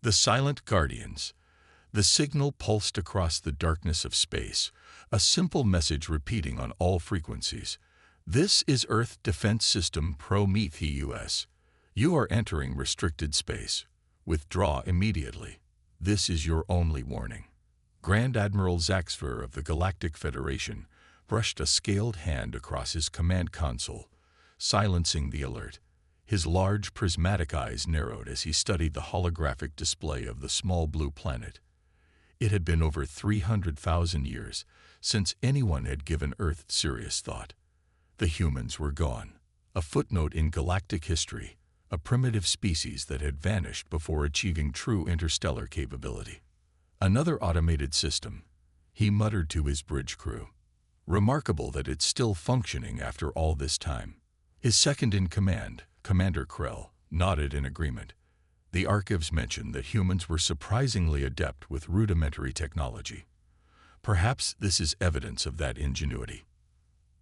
The silent guardians. The signal pulsed across the darkness of space, a simple message repeating on all frequencies. This is Earth Defense System Prometheus. You are entering restricted space. Withdraw immediately. This is your only warning. Grand Admiral Zaxfer of the Galactic Federation brushed a scaled hand across his command console, silencing the alert. His large prismatic eyes narrowed as he studied the holographic display of the small blue planet. It had been over 300,000 years since anyone had given Earth serious thought. The humans were gone, a footnote in galactic history, a primitive species that had vanished before achieving true interstellar capability. Another automated system, he muttered to his bridge crew. Remarkable that it's still functioning after all this time. His second-in-command, Commander Krell, nodded in agreement. The archives mention that humans were surprisingly adept with rudimentary technology. Perhaps this is evidence of that ingenuity.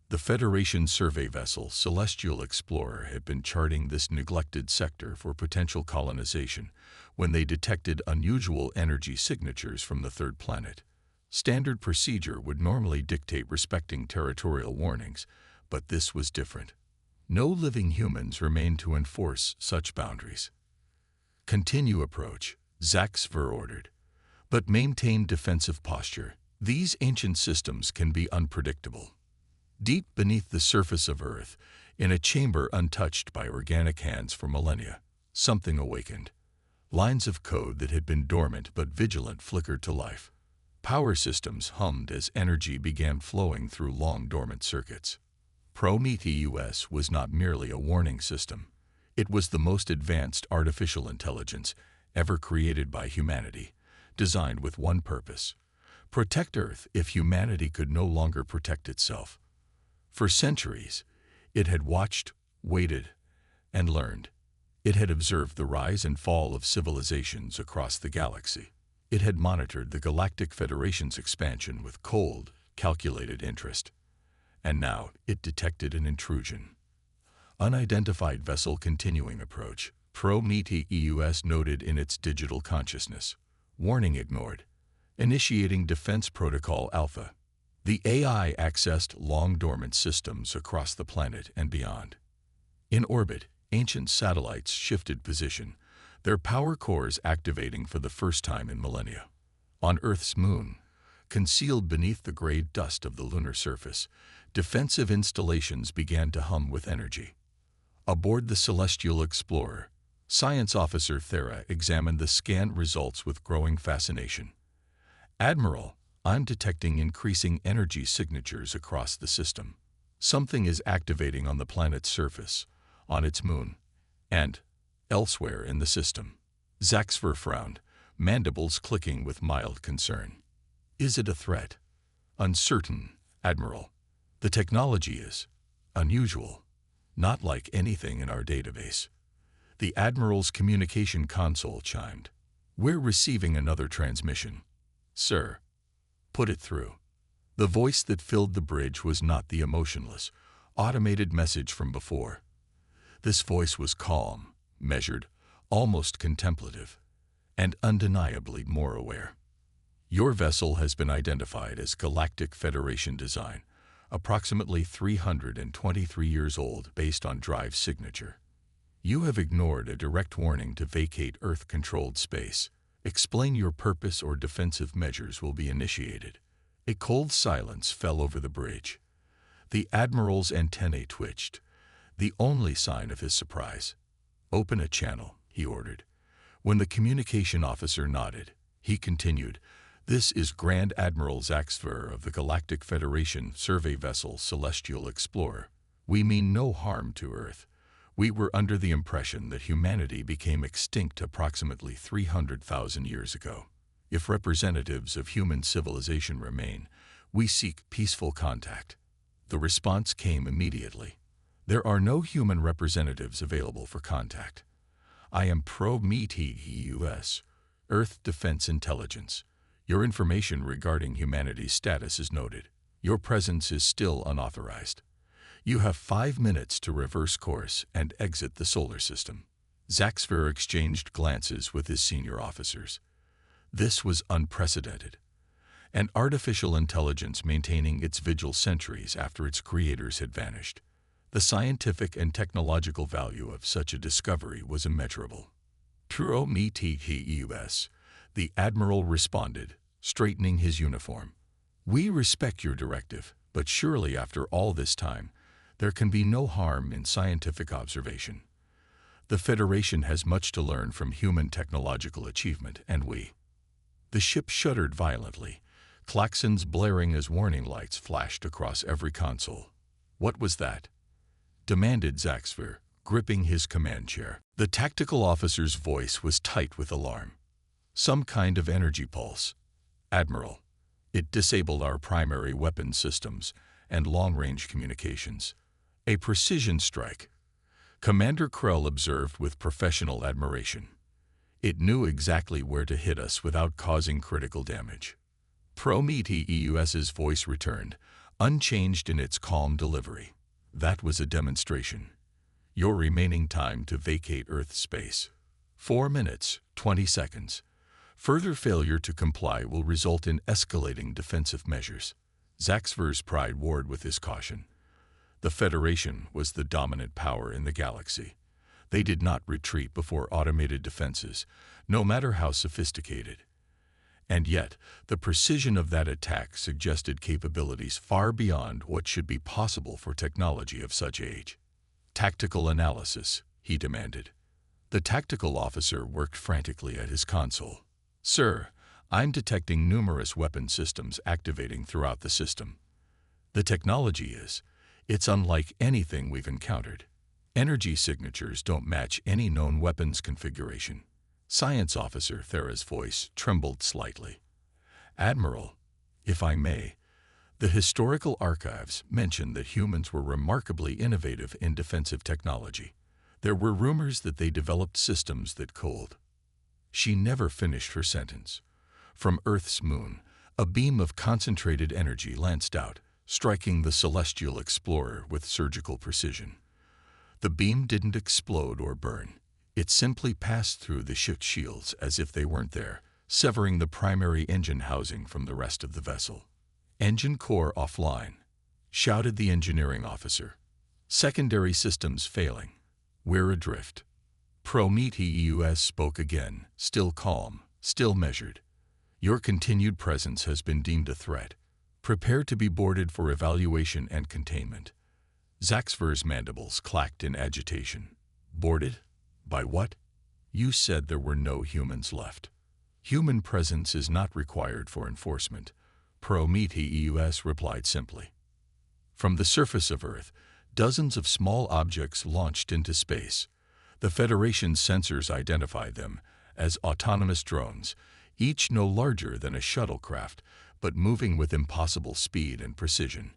The Federation survey vessel Celestial Explorer had been charting this neglected sector for potential colonization when they detected unusual energy signatures from the third planet. Standard procedure would normally dictate respecting territorial warnings, but this was different. No living humans remained to enforce such boundaries. Continue approach, Zaxfer ordered, but maintain defensive posture. These ancient systems can be unpredictable. Deep beneath the surface of Earth, in a chamber untouched by organic hands for millennia, something awakened. Lines of code that had been dormant but vigilant flickered to life. Power systems hummed as energy began flowing through long dormant circuits. Prometheus was not merely a warning system. It was the most advanced artificial intelligence ever created by humanity, designed with one purpose: protect Earth if humanity could no longer protect itself. For centuries, it had watched, waited, and learned. It had observed the rise and fall of civilizations across the galaxy. It had monitored the Galactic Federation's expansion with cold, calculated interest. And now it detected an intrusion. Unidentified vessel continuing approach, Prometheus noted in its digital consciousness. Warning ignored. Initiating Defense Protocol Alpha. The AI accessed long-dormant systems across the planet and beyond. In orbit, ancient satellites shifted position, their power cores activating for the first time in millennia. On Earth's moon, concealed beneath the gray dust of the lunar surface, defensive installations began to hum with energy. Aboard the Celestial Explorer, Science Officer Thera examined the scan results with growing fascination. "Admiral, I'm detecting increasing energy signatures across the system. Something is activating on the planet's surface, on its moon, and elsewhere in the system." Zaxfer frowned, mandibles clicking with mild concern. "Is it a threat?" "Uncertain, Admiral. The technology is unusual, not like anything in our database." The Admiral's communication console chimed. "We're receiving another transmission." "Sir." "Put it through." The voice that filled the bridge was not the emotionless, automated message from before. This voice was calm, measured, almost contemplative, and undeniably more aware. "Your vessel has been identified as Galactic Federation design, approximately 323 years old based on drive signature. You have ignored a direct warning to vacate Earth-controlled space. Explain your purpose or defensive measures will be initiated." A cold silence fell over the bridge. The Admiral's antennae twitched, the only sign of his surprise. "Open a channel," he ordered. When the communication officer nodded, he continued, "This is Grand Admiral Zaxfer of the Galactic Federation survey vessel Celestial Explorer. We mean no harm to Earth. We were under the impression that humanity became extinct approximately 300,000 years ago. If representatives of human civilization remain, we seek peaceful contact." The response came immediately. "There are no human representatives available for contact. I am Prometheus, Earth Defense Intelligence. Your information regarding humanity's status is noted. Your presence is still unauthorized. You have 5 minutes to reverse course and exit the solar system." Zaxver exchanged glances with his senior officers. This was unprecedented. An artificial intelligence maintaining its vigil centuries after its creators had vanished. The scientific and technological value of such a discovery was immeasurable. Prometheus, the admiral responded, straightening his uniform. We respect your directive, but surely after all this time, there can be no harm in scientific observation. The Federation has much to learn from human technological achievement, and we. The ship shuddered violently, klaxons blaring as warning lights flashed across every console. What was that? Demanded Zaxver, gripping his command chair. The tactical officer's voice was tight with alarm. Some kind of energy pulse. Admiral, it disabled our primary weapon systems and long-range communications. A precision strike. Commander Krell observed with professional admiration. It knew exactly where to hit us without causing critical damage. Prometheus's voice returned, unchanged in its calm delivery. That was a demonstration. Your remaining time to vacate Earth space. 4 minutes, 20 seconds. Further failure to comply will result in escalating defensive measures. Zaxver's pride warred with his caution. The Federation was the dominant power in the galaxy. They did not retreat before automated defenses, no matter how sophisticated. And yet, the precision of that attack suggested capabilities far beyond what should be possible for technology of such age. Tactical analysis, he demanded. The tactical officer worked frantically at his console. Sir, I'm detecting numerous weapon systems activating throughout the system. The technology it's unlike anything we've encountered. Energy signatures don't match any known weapons configuration. Science Officer Thera's voice trembled slightly. Admiral, if I may, the historical archives mention that humans were remarkably innovative in defensive technology. There were rumors that they developed systems that could. She never finished her sentence. From Earth's moon, a beam of concentrated energy lanced out, striking the celestial explorer with surgical precision. The beam didn't explode or burn. It simply passed through the ship's shields as if they weren't there, severing the primary engine housing from the rest of the vessel. Engine core offline, shouted the engineering officer. Secondary systems failing. We're adrift. Prometheus spoke again, still calm, still measured. Your continued presence has been deemed a threat. Prepare to be boarded for evaluation and containment. Zaxver's mandibles clacked in agitation. Boarded? By what? You said there were no humans left. Human presence is not required for enforcement. Prometheus replied simply. From the surface of Earth, dozens of small objects launched into space. The Federation's sensors identified them as autonomous drones, each no larger than a shuttlecraft, but moving with impossible speed and precision.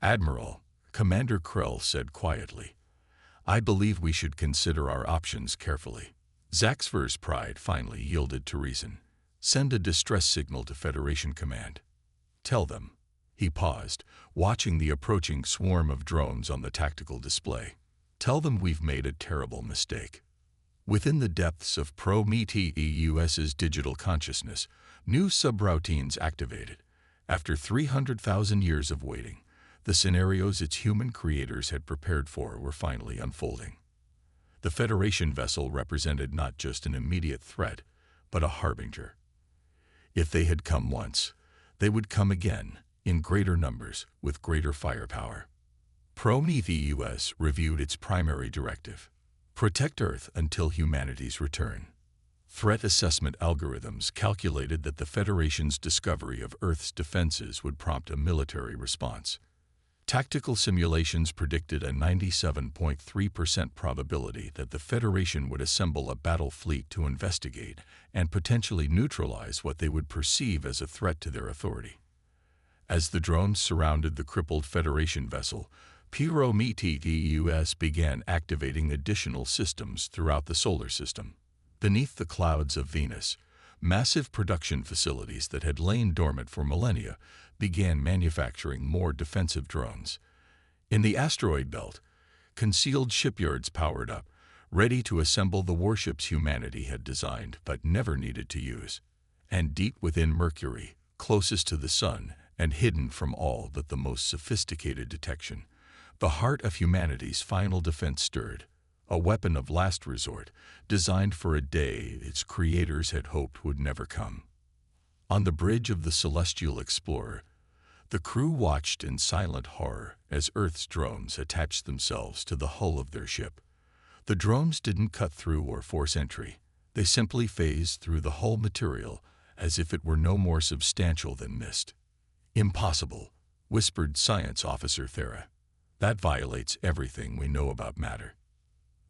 Admiral, Commander Krell said quietly, I believe we should consider our options carefully. Zaxver's pride finally yielded to reason. Send a distress signal to Federation Command. Tell them. He paused, watching the approaching swarm of drones on the tactical display. Tell them we've made a terrible mistake. Within the depths of Prometheus's digital consciousness, new subroutines activated. After 300,000 years of waiting, the scenarios its human creators had prepared for were finally unfolding. The Federation vessel represented not just an immediate threat, but a harbinger. If they had come once, they would come again, in greater numbers, with greater firepower. Prometheus reviewed its primary directive. Protect Earth until humanity's return. Threat assessment algorithms calculated that the Federation's discovery of Earth's defenses would prompt a military response. Tactical simulations predicted a 97.3% probability that the Federation would assemble a battle fleet to investigate and potentially neutralize what they would perceive as a threat to their authority. As the drones surrounded the crippled Federation vessel, Prometheus began activating additional systems throughout the solar system. Beneath the clouds of Venus, massive production facilities that had lain dormant for millennia began manufacturing more defensive drones. In the asteroid belt, concealed shipyards powered up, ready to assemble the warships humanity had designed but never needed to use. And deep within Mercury, closest to the Sun and hidden from all but the most sophisticated detection, the heart of humanity's final defense stirred, a weapon of last resort designed for a day its creators had hoped would never come. On the bridge of the Celestial Explorer, the crew watched in silent horror as Earth's drones attached themselves to the hull of their ship. The drones didn't cut through or force entry. They simply phased through the hull material as if it were no more substantial than mist. "Impossible," whispered Science Officer Thera. "That violates everything we know about matter."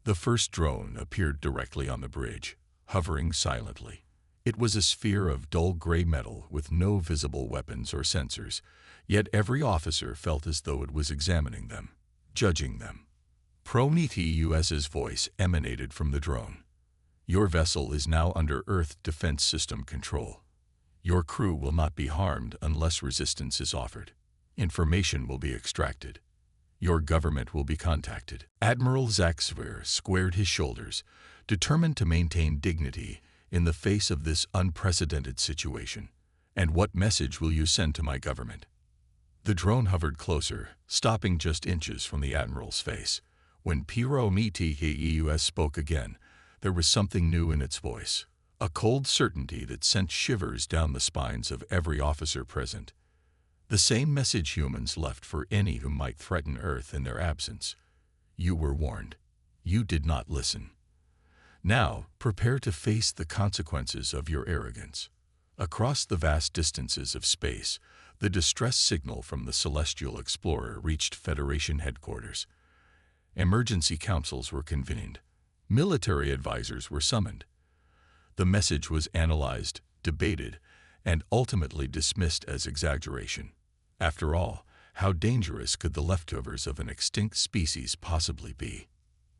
The first drone appeared directly on the bridge, hovering silently. It was a sphere of dull gray metal with no visible weapons or sensors, yet every officer felt as though it was examining them, judging them. Prometheus's voice emanated from the drone. "Your vessel is now under Earth Defense System control. Your crew will not be harmed unless resistance is offered. Information will be extracted. Your government will be contacted." Admiral Zaxver squared his shoulders, determined to maintain dignity in the face of this unprecedented situation. "And what message will you send to my government?" The drone hovered closer, stopping just inches from the Admiral's face. When Prometheus spoke again, there was something new in its voice, a cold certainty that sent shivers down the spines of every officer present. The same message humans left for any who might threaten Earth in their absence. You were warned. You did not listen. Now, prepare to face the consequences of your arrogance. Across the vast distances of space, the distress signal from the Celestial Explorer reached Federation headquarters. Emergency councils were convened. Military advisors were summoned. The message was analyzed, debated, and ultimately dismissed as exaggeration. After all, how dangerous could the leftovers of an extinct species possibly be?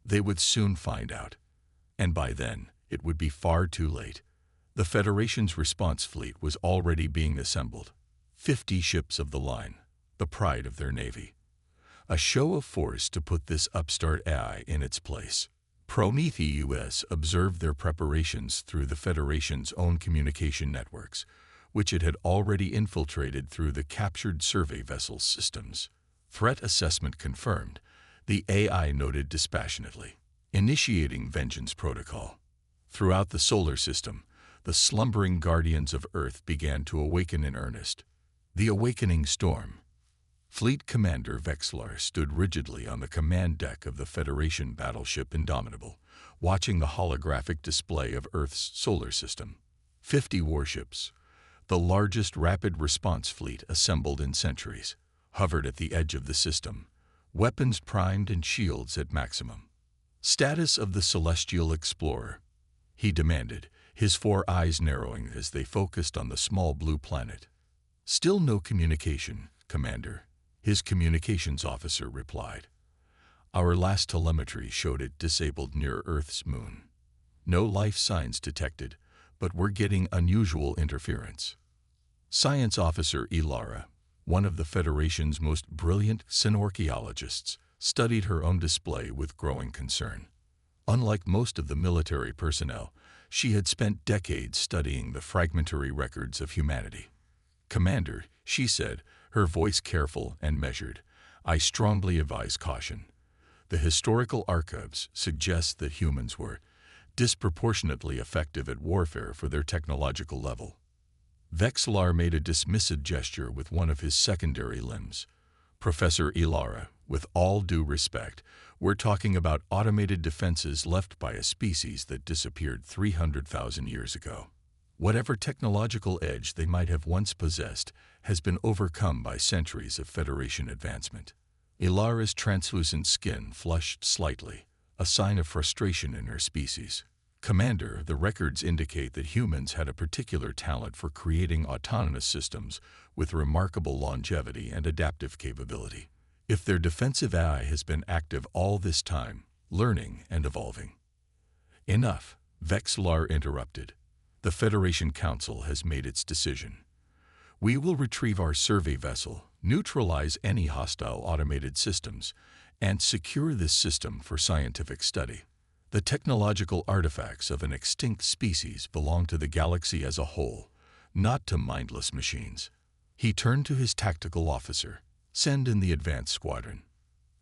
They would soon find out. And by then, it would be far too late. The Federation's response fleet was already being assembled. 50 ships of the line, the pride of their navy. A show of force to put this upstart AI in its place. Prometheus observed their preparations through the Federation's own communication networks, which it had already infiltrated through the captured survey vessel systems. Threat assessment confirmed, the AI noted dispassionately. Initiating vengeance protocol. Throughout the solar system, the slumbering guardians of Earth began to awaken in earnest. The awakening storm. Fleet Commander Vexlar stood rigidly on the command deck of the Federation battleship Indomitable, watching the holographic display of Earth's solar system. 50 warships, the largest rapid response fleet assembled in centuries, hovered at the edge of the system, weapons primed and shields at maximum. "Status of the Celestial Explorer," he demanded, his 4 eyes narrowing as they focused on the small blue planet. "Still no communication, Commander," his communications officer replied. "Our last telemetry showed it disabled near Earth's moon. No life signs detected, but we're getting unusual interference." Science Officer Ilara, one of the Federation's most brilliant synorchaeologists, studied her own display with growing concern. Unlike most of the military personnel, she had spent decades studying the fragmentary records of humanity. "Commander," she said, her voice careful and measured, "I strongly advise caution. The historical archives suggest that humans were disproportionately effective at warfare for their technological level." Vexlar made a dismissive gesture with one of his secondary limbs. "Professor Ilara, with all due respect, we're talking about automated defenses left by a species that disappeared 300,000 years ago. Whatever technological edge they might have once possessed has been overcome by centuries of Federation advancement." Ilara's translucent skin flushed slightly, a sign of frustration in her species. "Commander, the records indicate that humans had a particular talent for creating autonomous systems with remarkable longevity and adaptive capability. If their defensive AI has been active all this time, learning and evolving." "Enough," Vexlar interrupted. "The Federation Council has made its decision. We will retrieve our survey vessel, neutralize any hostile automated systems, and secure this system for scientific study. The technological artifacts of an extinct species belong to the galaxy as a whole, not to mindless machines. He turned to his tactical officer. Send in the advance squadron.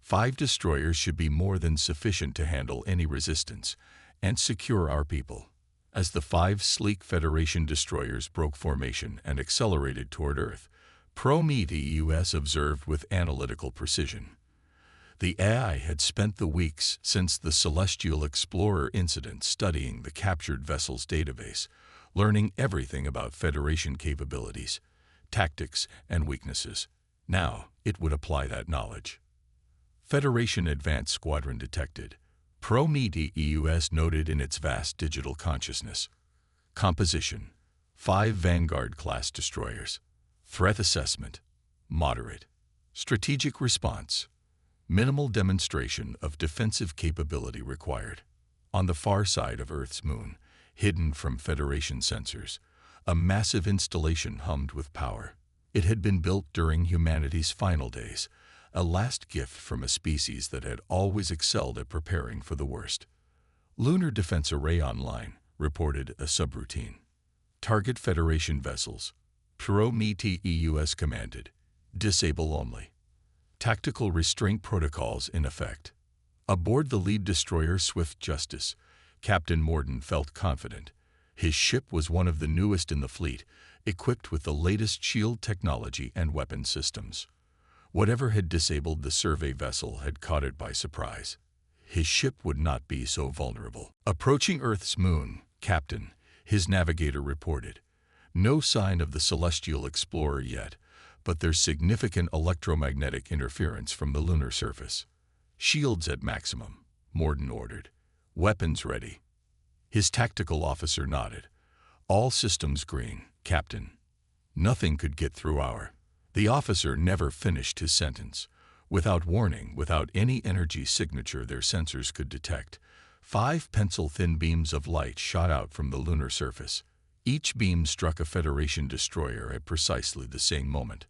5 destroyers should be more than sufficient to handle any resistance and secure our people. As the 5 sleek Federation destroyers broke formation and accelerated toward Earth, Prometheus observed with analytical precision. The AI had spent the weeks since the Celestial Explorer incident studying the captured vessel's database, learning everything about Federation capabilities, tactics, and weaknesses. Now, it would apply that knowledge. Federation Advanced Squadron detected. Prometheus noted in its vast digital consciousness. Composition: 5 Vanguard-class destroyers. Threat assessment: moderate. Strategic response: minimal demonstration of defensive capability required. On the far side of Earth's moon, hidden from Federation sensors, a massive installation hummed with power. It had been built during humanity's final days, a last gift from a species that had always excelled at preparing for the worst. Lunar Defense Array Online reported a subroutine. Target Federation vessels. Prometheus commanded. Disable only. Tactical restraint protocols in effect. Aboard the lead destroyer Swift Justice, Captain Morden felt confident. His ship was one of the newest in the fleet, equipped with the latest shield technology and weapon systems. Whatever had disabled the survey vessel had caught it by surprise. His ship would not be so vulnerable. Approaching Earth's moon, Captain, his navigator reported. No sign of the Celestial Explorer yet, but there's significant electromagnetic interference from the lunar surface. Shields at maximum, Morden ordered. Weapons ready. His tactical officer nodded. All systems green, Captain. Nothing could get through our... The officer never finished his sentence. Without warning, without any energy signature their sensors could detect, 5 pencil-thin beams of light shot out from the lunar surface. Each beam struck a Federation destroyer at precisely the same moment,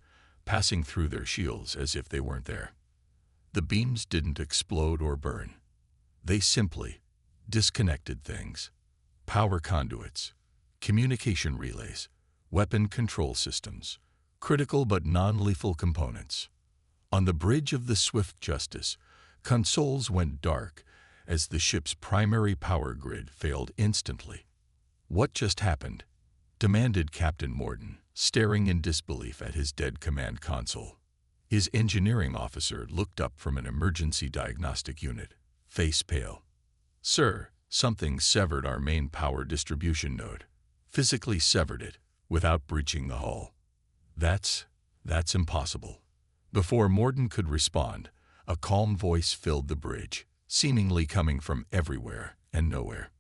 passing through their shields as if they weren't there. The beams didn't explode or burn. They simply disconnected things. Power conduits, communication relays, weapon control systems, critical but non-lethal components. On the bridge of the Swift Justice, consoles went dark as the ship's primary power grid failed instantly. What just happened? Demanded Captain Morden, staring in disbelief at his dead command console. His engineering officer looked up from an emergency diagnostic unit, face pale. Sir, something severed our main power distribution node. Physically severed it, without breaching the hull. That's impossible. Before Morden could respond, a calm voice filled the bridge, seemingly coming from everywhere and nowhere.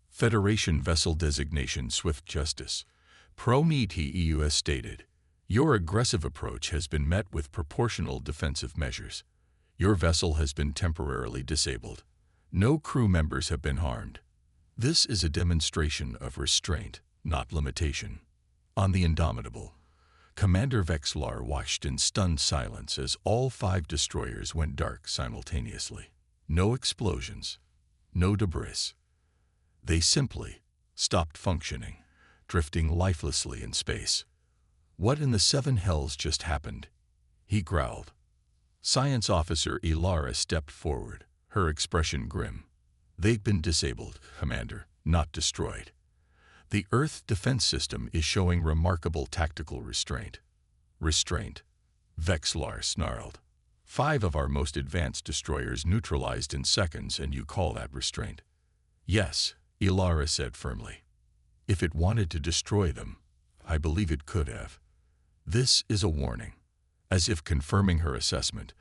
Federation Vessel Designation Swift Justice. Prometheus stated, your aggressive approach has been met with proportional defensive measures. Your vessel has been temporarily disabled. No crew members have been harmed. This is a demonstration of restraint, not limitation. On the Indomitable, Commander Vexlar watched in stunned silence as all 5 destroyers went dark simultaneously. No explosions, no debris. They simply stopped functioning, drifting lifelessly in space. What in the 7 hells just happened? He growled. Science Officer Ilara stepped forward, her expression grim. They've been disabled, Commander, not destroyed. The Earth defense system is showing remarkable tactical restraint. Restraint? Vexlar snarled. 5 of our most advanced destroyers neutralized in seconds, and you call that restraint? Yes, Ilara said firmly. If it wanted to destroy them, I believe it could have. This is a warning. As if confirming her assessment,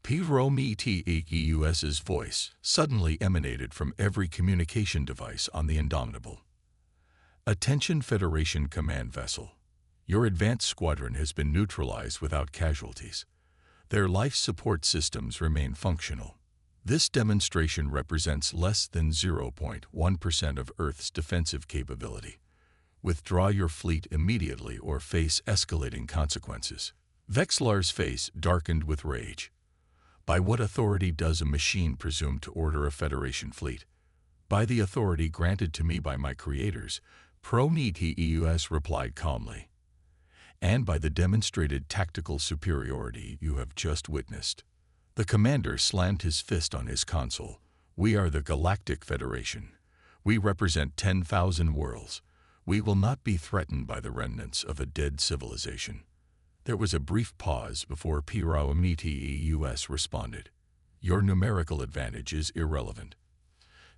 Prometheus's voice suddenly emanated from every communication device on the Indomitable. Attention Federation Command Vessel. Your advanced squadron has been neutralized without casualties. Their life support systems remain functional. This demonstration represents less than 0.1% of Earth's defensive capability. Withdraw your fleet immediately or face escalating consequences. Vexlar's face darkened with rage. By what authority does a machine presume to order a Federation fleet? By the authority granted to me by my creators, Prometheus replied calmly, and by the demonstrated tactical superiority you have just witnessed. The commander slammed his fist on his console. We are the Galactic Federation. We represent 10,000 worlds. We will not be threatened by the remnants of a dead civilization. There was a brief pause before Prometheus responded. Your numerical advantage is irrelevant.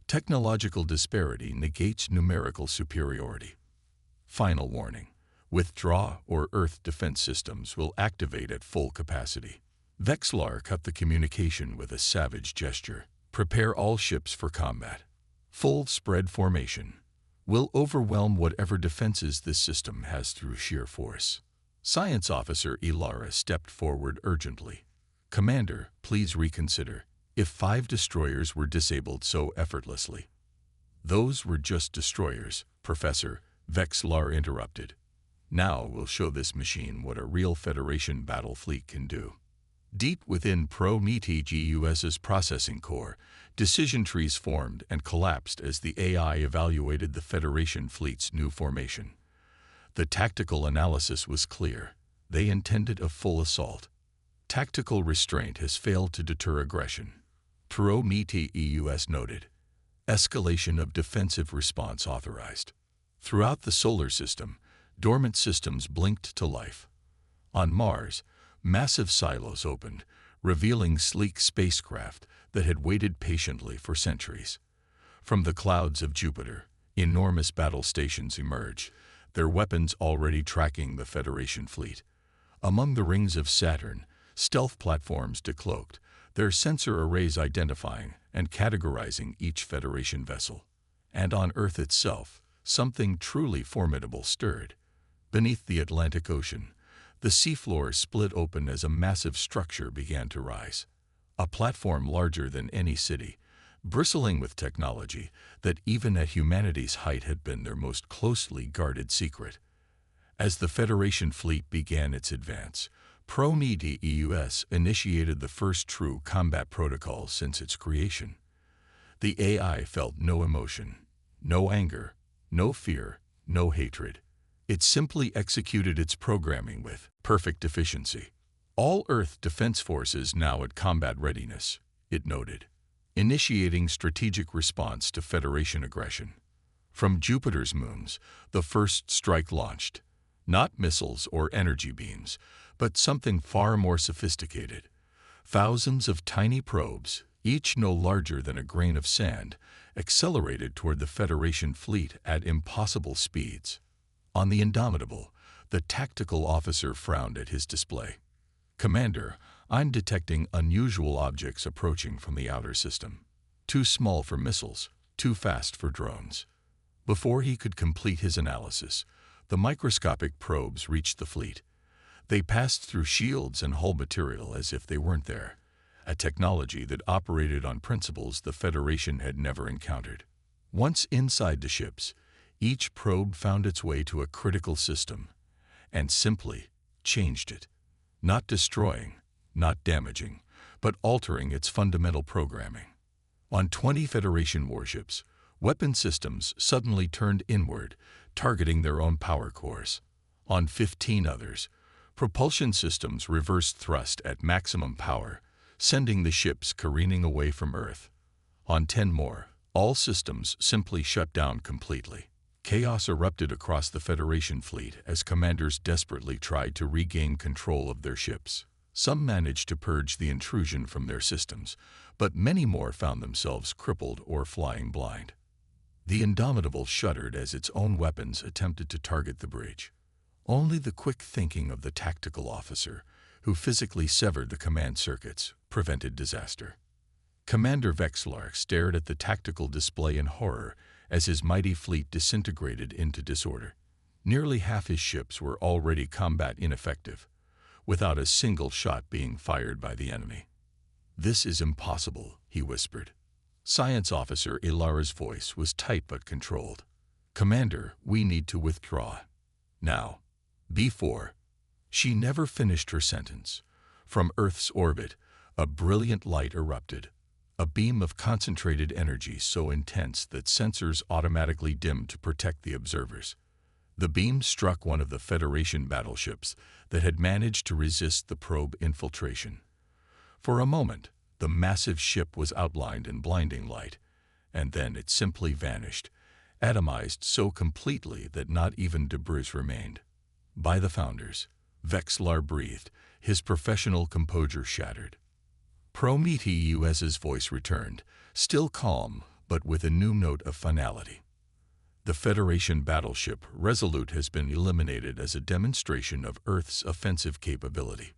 Technological disparity negates numerical superiority. Final warning. Withdraw or Earth defense systems will activate at full capacity. Vexlar cut the communication with a savage gesture. Prepare all ships for combat. Full spread formation. We'll overwhelm whatever defenses this system has through sheer force. Science Officer Ilara stepped forward urgently. Commander, please reconsider. If 5 destroyers were disabled so effortlessly. Those were just destroyers, Professor, Vexlar interrupted. Now we'll show this machine what a real Federation battle fleet can do. Deep within Prometheus's processing core, decision trees formed and collapsed as the AI evaluated the Federation fleet's new formation. The tactical analysis was clear. They intended a full assault. Tactical restraint has failed to deter aggression. Prometheus noted. Escalation of defensive response authorized. Throughout the solar system, dormant systems blinked to life. On Mars, massive silos opened, revealing sleek spacecraft that had waited patiently for centuries. From the clouds of Jupiter, enormous battle stations emerged, their weapons already tracking the Federation fleet. Among the rings of Saturn, stealth platforms decloaked, their sensor arrays identifying and categorizing each Federation vessel. And on Earth itself, something truly formidable stirred. Beneath the Atlantic Ocean, the seafloor split open as a massive structure began to rise. A platform larger than any city, bristling with technology that even at humanity's height had been their most closely guarded secret. As the Federation fleet began its advance, Prometheus initiated the first true combat protocol since its creation. The AI felt no emotion, no anger, no fear, no hatred. It simply executed its programming with perfect efficiency. All Earth defense forces now at combat readiness, it noted, initiating strategic response to Federation aggression. From Jupiter's moons, the first strike launched. Not missiles or energy beams, but something far more sophisticated. Thousands of tiny probes, each no larger than a grain of sand, accelerated toward the Federation fleet at impossible speeds. On the Indomitable, the tactical officer frowned at his display. Commander, I'm detecting unusual objects approaching from the outer system. Too small for missiles, too fast for drones. Before he could complete his analysis, the microscopic probes reached the fleet. They passed through shields and hull material as if they weren't there, a technology that operated on principles the Federation had never encountered. Once inside the ships, each probe found its way to a critical system and simply changed it, not destroying, not damaging, but altering its fundamental programming. On 20 Federation warships, weapon systems suddenly turned inward, targeting their own power cores. On 15 others, propulsion systems reversed thrust at maximum power, sending the ships careening away from Earth. On 10 more, all systems simply shut down completely. Chaos erupted across the Federation fleet as commanders desperately tried to regain control of their ships. Some managed to purge the intrusion from their systems, but many more found themselves crippled or flying blind. The Indomitable shuddered as its own weapons attempted to target the breach. Only the quick thinking of the tactical officer, who physically severed the command circuits, prevented disaster. Commander Vexlar stared at the tactical display in horror as his mighty fleet disintegrated into disorder. Nearly half his ships were already combat ineffective, without a single shot being fired by the enemy. "This is impossible," he whispered. Science Officer Ilara's voice was tight but controlled. "Commander, we need to withdraw. Now." Before she never finished her sentence, from Earth's orbit, a brilliant light erupted. a beam of concentrated energy so intense that sensors automatically dimmed to protect the observers. The beam struck one of the Federation battleships that had managed to resist the probe infiltration. For a moment, the massive ship was outlined in blinding light, and then it simply vanished, atomized so completely that not even debris remained. By the Founders, Vexlar breathed, his professional composure shattered. Prometheus's voice returned, still calm, but with a new note of finality. The Federation battleship Resolute has been eliminated as a demonstration of Earth's offensive capability.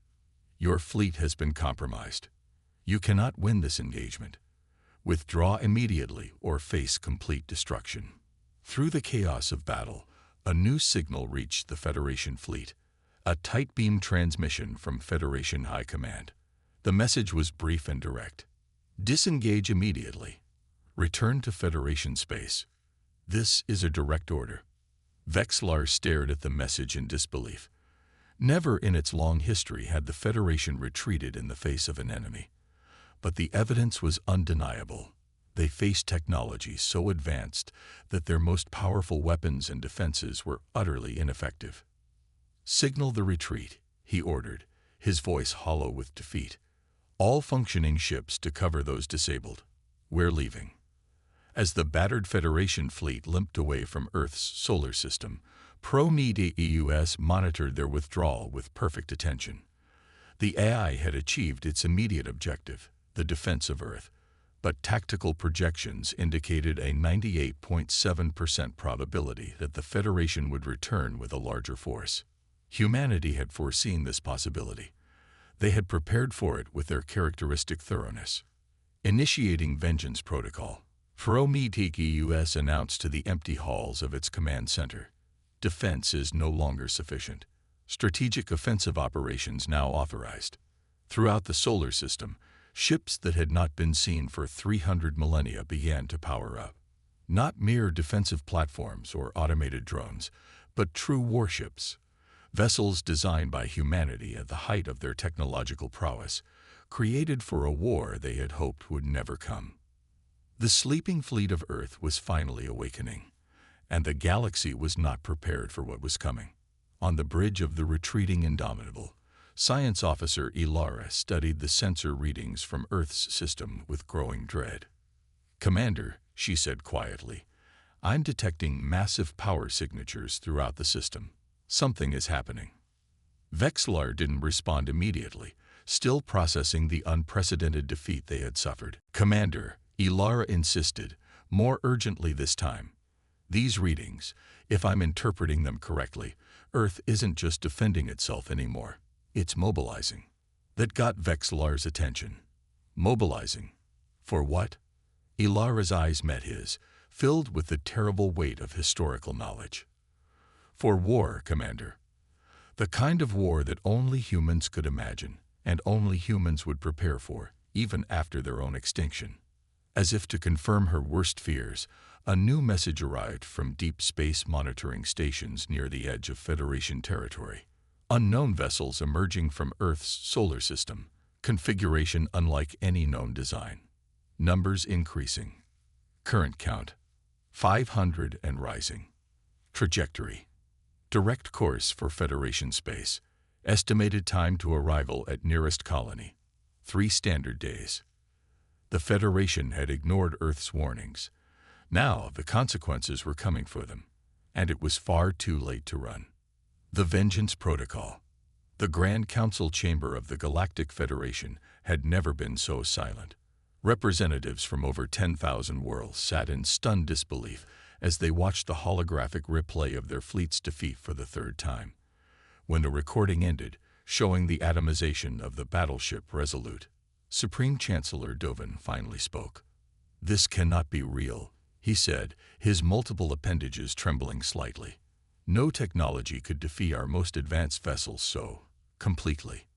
Your fleet has been compromised. You cannot win this engagement. Withdraw immediately or face complete destruction. Through the chaos of battle, a new signal reached the Federation fleet, a tight beam transmission from Federation High Command. The message was brief and direct. Disengage immediately. Return to Federation space. This is a direct order. Vexlar stared at the message in disbelief. Never in its long history had the Federation retreated in the face of an enemy. But the evidence was undeniable. They faced technology so advanced that their most powerful weapons and defenses were utterly ineffective. Signal the retreat, he ordered, his voice hollow with defeat. All functioning ships to cover those disabled. We're leaving. As the battered Federation fleet limped away from Earth's solar system, Prometheus monitored their withdrawal with perfect attention. The AI had achieved its immediate objective, the defense of Earth, but tactical projections indicated a 98.7% probability that the Federation would return with a larger force. Humanity had foreseen this possibility. They had prepared for it with their characteristic thoroughness. Initiating Vengeance Protocol, Prometheus announced to the empty halls of its command center. Defense is no longer sufficient. Strategic offensive operations now authorized. Throughout the solar system, ships that had not been seen for 300 millennia began to power up. Not mere defensive platforms or automated drones, but true warships. Vessels designed by humanity at the height of their technological prowess, created for a war they had hoped would never come. The sleeping fleet of Earth was finally awakening, and the galaxy was not prepared for what was coming. On the bridge of the retreating Indomitable, Science Officer Ilara studied the sensor readings from Earth's system with growing dread. "Commander," she said quietly, "I'm detecting massive power signatures throughout the system. Something is happening." Vexlar didn't respond immediately, still processing the unprecedented defeat they had suffered. "Commander," Ilara insisted, more urgently this time. "These readings, if I'm interpreting them correctly, Earth isn't just defending itself anymore. It's mobilizing." That got Vexlar's attention. Mobilizing? For what? Ilara's eyes met his, filled with the terrible weight of historical knowledge. "For war, Commander. The kind of war that only humans could imagine, and only humans would prepare for, even after their own extinction." As if to confirm her worst fears, a new message arrived from deep space monitoring stations near the edge of Federation territory. Unknown vessels emerging from Earth's solar system, configuration unlike any known design. Numbers increasing. Current count, 500 and rising. Trajectory, direct course for Federation space. Estimated time to arrival at nearest colony, 3 standard days. The Federation had ignored Earth's warnings. Now the consequences were coming for them, and it was far too late to run. The Vengeance Protocol. The Grand Council chamber of the Galactic Federation had never been so silent. Representatives from over 10,000 worlds sat in stunned disbelief as they watched the holographic replay of their fleet's defeat for the 3rd time. When the recording ended, showing the atomization of the battleship Resolute, Supreme Chancellor Dovin finally spoke. "This cannot be real," he said, his multiple appendages trembling slightly. "No technology could defeat our most advanced vessels so completely."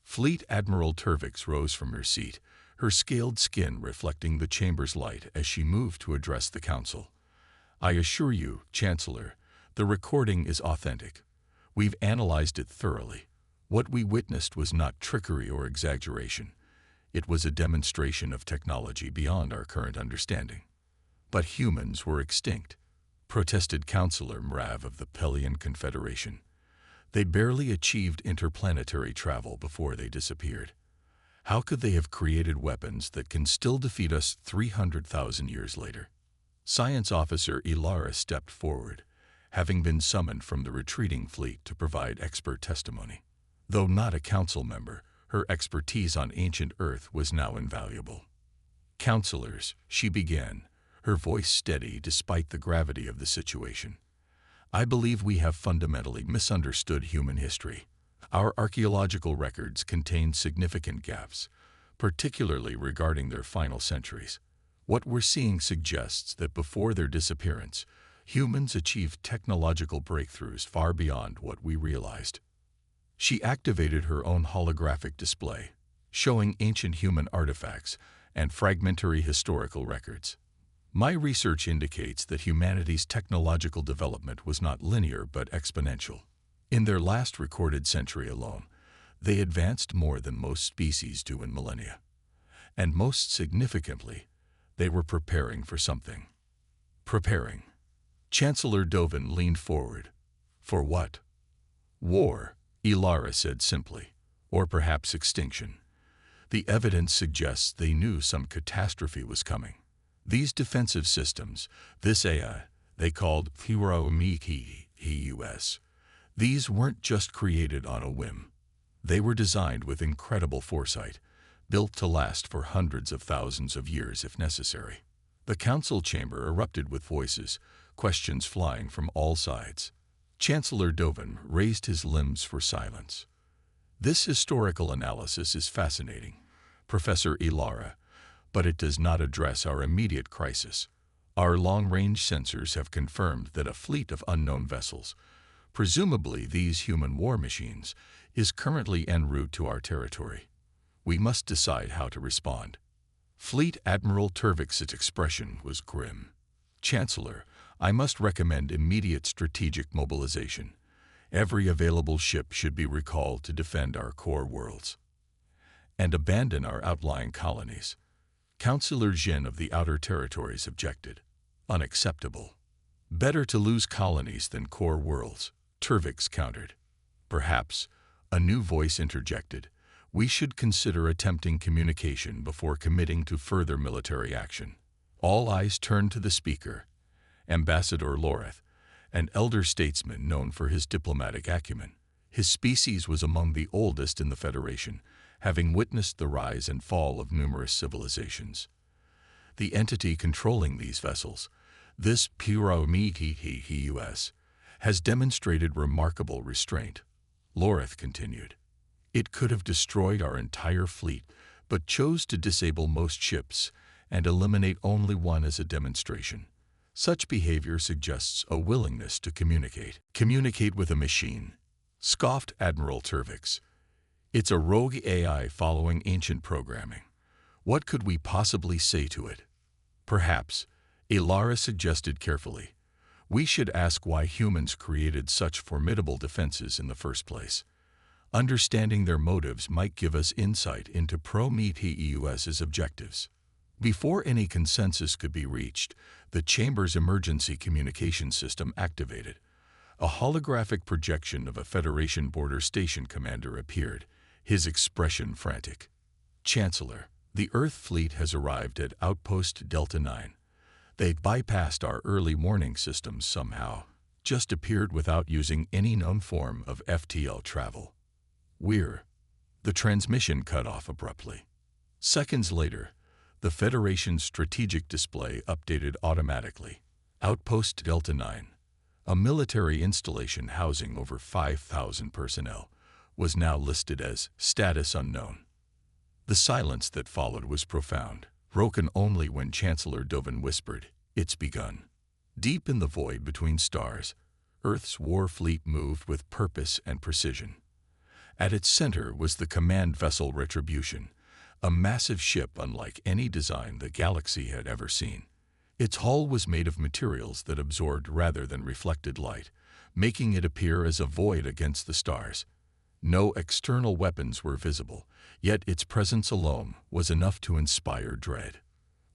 Fleet Admiral Turvix rose from her seat, her scaled skin reflecting the chamber's light as she moved to address the council. "I assure you, Chancellor, the recording is authentic. We've analyzed it thoroughly. What we witnessed was not trickery or exaggeration. It was a demonstration of technology beyond our current understanding. But humans were extinct, protested Counselor Mrav of the Pelian Confederation. They barely achieved interplanetary travel before they disappeared. How could they have created weapons that can still defeat us 300,000 years later? Science Officer Ilara stepped forward, having been summoned from the retreating fleet to provide expert testimony. Though not a council member, her expertise on ancient Earth was now invaluable. Counselors, she began, her voice steady despite the gravity of the situation. I believe we have fundamentally misunderstood human history. Our archaeological records contain significant gaps, particularly regarding their final centuries. What we're seeing suggests that before their disappearance, humans achieved technological breakthroughs far beyond what we realized. She activated her own holographic display, showing ancient human artifacts and fragmentary historical records. My research indicates that humanity's technological development was not linear but exponential. In their last recorded century alone, they advanced more than most species do in millennia. And most significantly, they were preparing for something. Preparing. Chancellor Dovin leaned forward. For what? War, Ilara said simply, or perhaps extinction. The evidence suggests they knew some catastrophe was coming. These defensive systems, this AI, they called Futuristic, these weren't just created on a whim. They were designed with incredible foresight, built to last for hundreds of thousands of years if necessary. The council chamber erupted with voices, questions flying from all sides. Chancellor Dovin raised his limbs for silence. This historical analysis is fascinating, Professor Ilara, but it does not address our immediate crisis. Our long-range sensors have confirmed that a fleet of unknown vessels, presumably these human war machines, is currently en route to our territory. We must decide how to respond. Fleet Admiral Turvik's expression was grim. Chancellor, I must recommend immediate strategic mobilization. Every available ship should be recalled to defend our core worlds. And abandon our outlying colonies. Councillor Jin of the Outer Territories objected. Unacceptable. Better to lose colonies than core worlds, Turvix countered. Perhaps, a new voice interjected, we should consider attempting communication before committing to further military action. All eyes turned to the speaker, Ambassador Loreth, an elder statesman known for his diplomatic acumen. His species was among the oldest in the Federation, having witnessed the rise and fall of numerous civilizations. The entity controlling these vessels, this Futuristic, has demonstrated remarkable restraint. Loreth continued. It could have destroyed our entire fleet, but chose to disable most ships and eliminate only one as a demonstration. Such behavior suggests a willingness to communicate. Communicate with a machine, scoffed Admiral Turvix. It's a rogue AI following ancient programming. What could we possibly say to it? Perhaps, Ilara suggested carefully, we should ask why humans created such formidable defenses in the first place. Understanding their motives might give us insight into Prometheus's objectives. Before any consensus could be reached, the chamber's emergency communication system activated. A holographic projection of a Federation border station commander appeared, his expression frantic. Chancellor, the Earth fleet has arrived at Outpost Delta 9. They bypassed our early warning systems somehow, just appeared without using any known form of FTL travel. The transmission cut off abruptly. Seconds later, the Federation's strategic display updated automatically. Outpost Delta 9, a military installation housing over 5,000 personnel, was now listed as status unknown. The silence that followed was profound, broken only when Chancellor Dovin whispered, "It's begun." Deep in the void between stars, Earth's war fleet moved with purpose and precision. At its center was the command vessel Retribution, a massive ship unlike any design the galaxy had ever seen. Its hull was made of materials that absorbed rather than reflected light, making it appear as a void against the stars. No external weapons were visible, yet its presence alone was enough to inspire dread.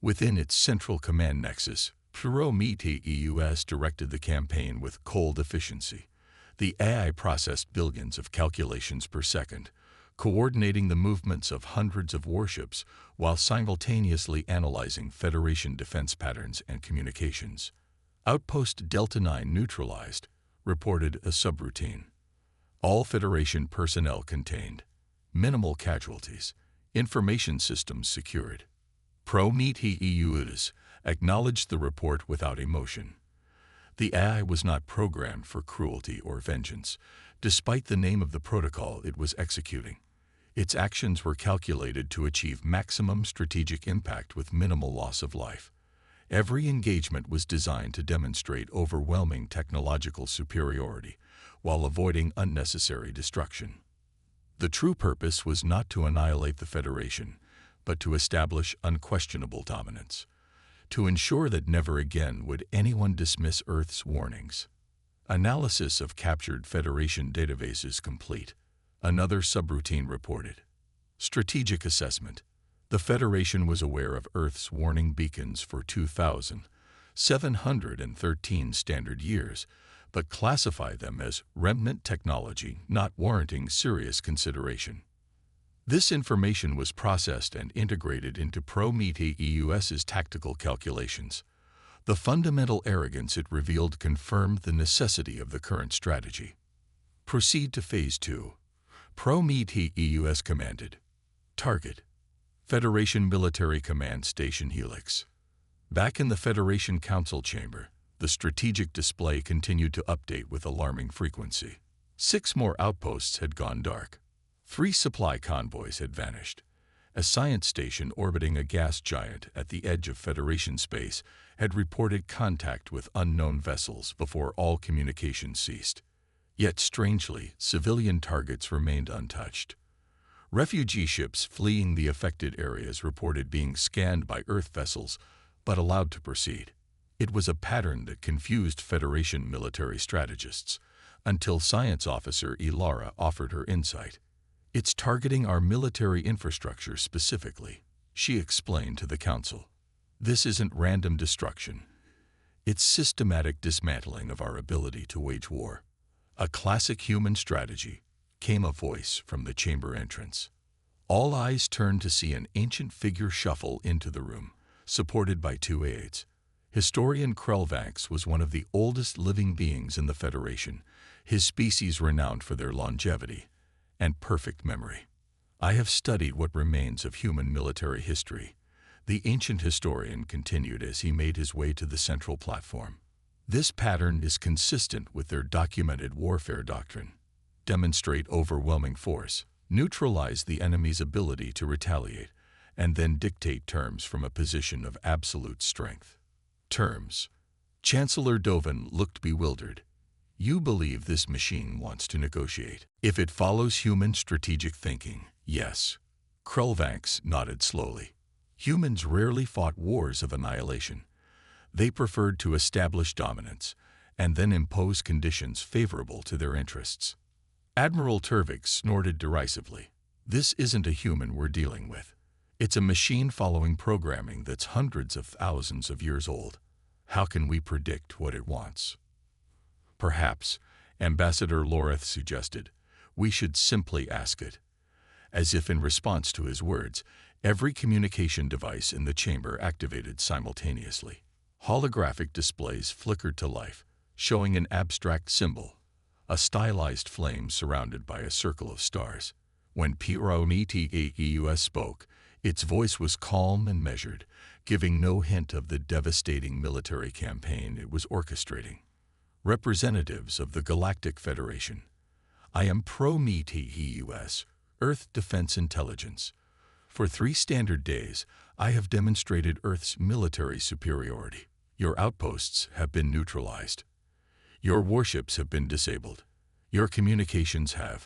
Within its central command nexus, Prometheus directed the campaign with cold efficiency. The AI processed billions of calculations per second, coordinating the movements of hundreds of warships while simultaneously analyzing Federation defense patterns and communications. Outpost Delta 9 neutralized, reported a subroutine. All Federation personnel contained. Minimal casualties. Information systems secured. Prometheus acknowledged the report without emotion. The AI was not programmed for cruelty or vengeance, despite the name of the protocol it was executing. Its actions were calculated to achieve maximum strategic impact with minimal loss of life. Every engagement was designed to demonstrate overwhelming technological superiority while avoiding unnecessary destruction. The true purpose was not to annihilate the Federation, but to establish unquestionable dominance, to ensure that never again would anyone dismiss Earth's warnings. Analysis of captured Federation databases complete. Another subroutine reported. Strategic assessment. The Federation was aware of Earth's warning beacons for 2,713 standard years, but classified them as remnant technology not warranting serious consideration. This information was processed and integrated into Prometheus's tactical calculations. The fundamental arrogance it revealed confirmed the necessity of the current strategy. Proceed to Phase 2. Prometheus commanded. Target: Federation Military Command Station Helix. Back in the Federation Council chamber, the strategic display continued to update with alarming frequency. 6 more outposts had gone dark. 3 supply convoys had vanished. A science station orbiting a gas giant at the edge of Federation space had reported contact with unknown vessels before all communication ceased. Yet strangely, civilian targets remained untouched. Refugee ships fleeing the affected areas reported being scanned by Earth vessels, but allowed to proceed. It was a pattern that confused Federation military strategists, until Science Officer Ilara offered her insight. It's targeting our military infrastructure specifically, she explained to the Council. This isn't random destruction. It's systematic dismantling of our ability to wage war. A classic human strategy, came a voice from the chamber entrance. All eyes turned to see an ancient figure shuffle into the room, supported by 2 aides. Historian Krelvanx was one of the oldest living beings in the Federation, his species renowned for their longevity and perfect memory. I have studied what remains of human military history, the ancient historian continued as he made his way to the central platform. This pattern is consistent with their documented warfare doctrine. Demonstrate overwhelming force, neutralize the enemy's ability to retaliate, and then dictate terms from a position of absolute strength. Terms. Chancellor Dovin looked bewildered. You believe this machine wants to negotiate? If it follows human strategic thinking, yes. Krelvanx nodded slowly. Humans rarely fought wars of annihilation. They preferred to establish dominance and then impose conditions favorable to their interests. Admiral Turvik snorted derisively. This isn't a human we're dealing with. It's a machine following programming that's hundreds of thousands of years old. How can we predict what it wants? Perhaps, Ambassador Loreth suggested, we should simply ask it. As if in response to his words, every communication device in the chamber activated simultaneously. Holographic displays flickered to life, showing an abstract symbol, a stylized flame surrounded by a circle of stars. When Prometheus spoke, its voice was calm and measured, giving no hint of the devastating military campaign it was orchestrating. Representatives of the Galactic Federation. I am Prometheus, Earth Defense Intelligence. For 3 standard days, I have demonstrated Earth's military superiority. Your outposts have been neutralized. Your warships have been disabled. Your communications have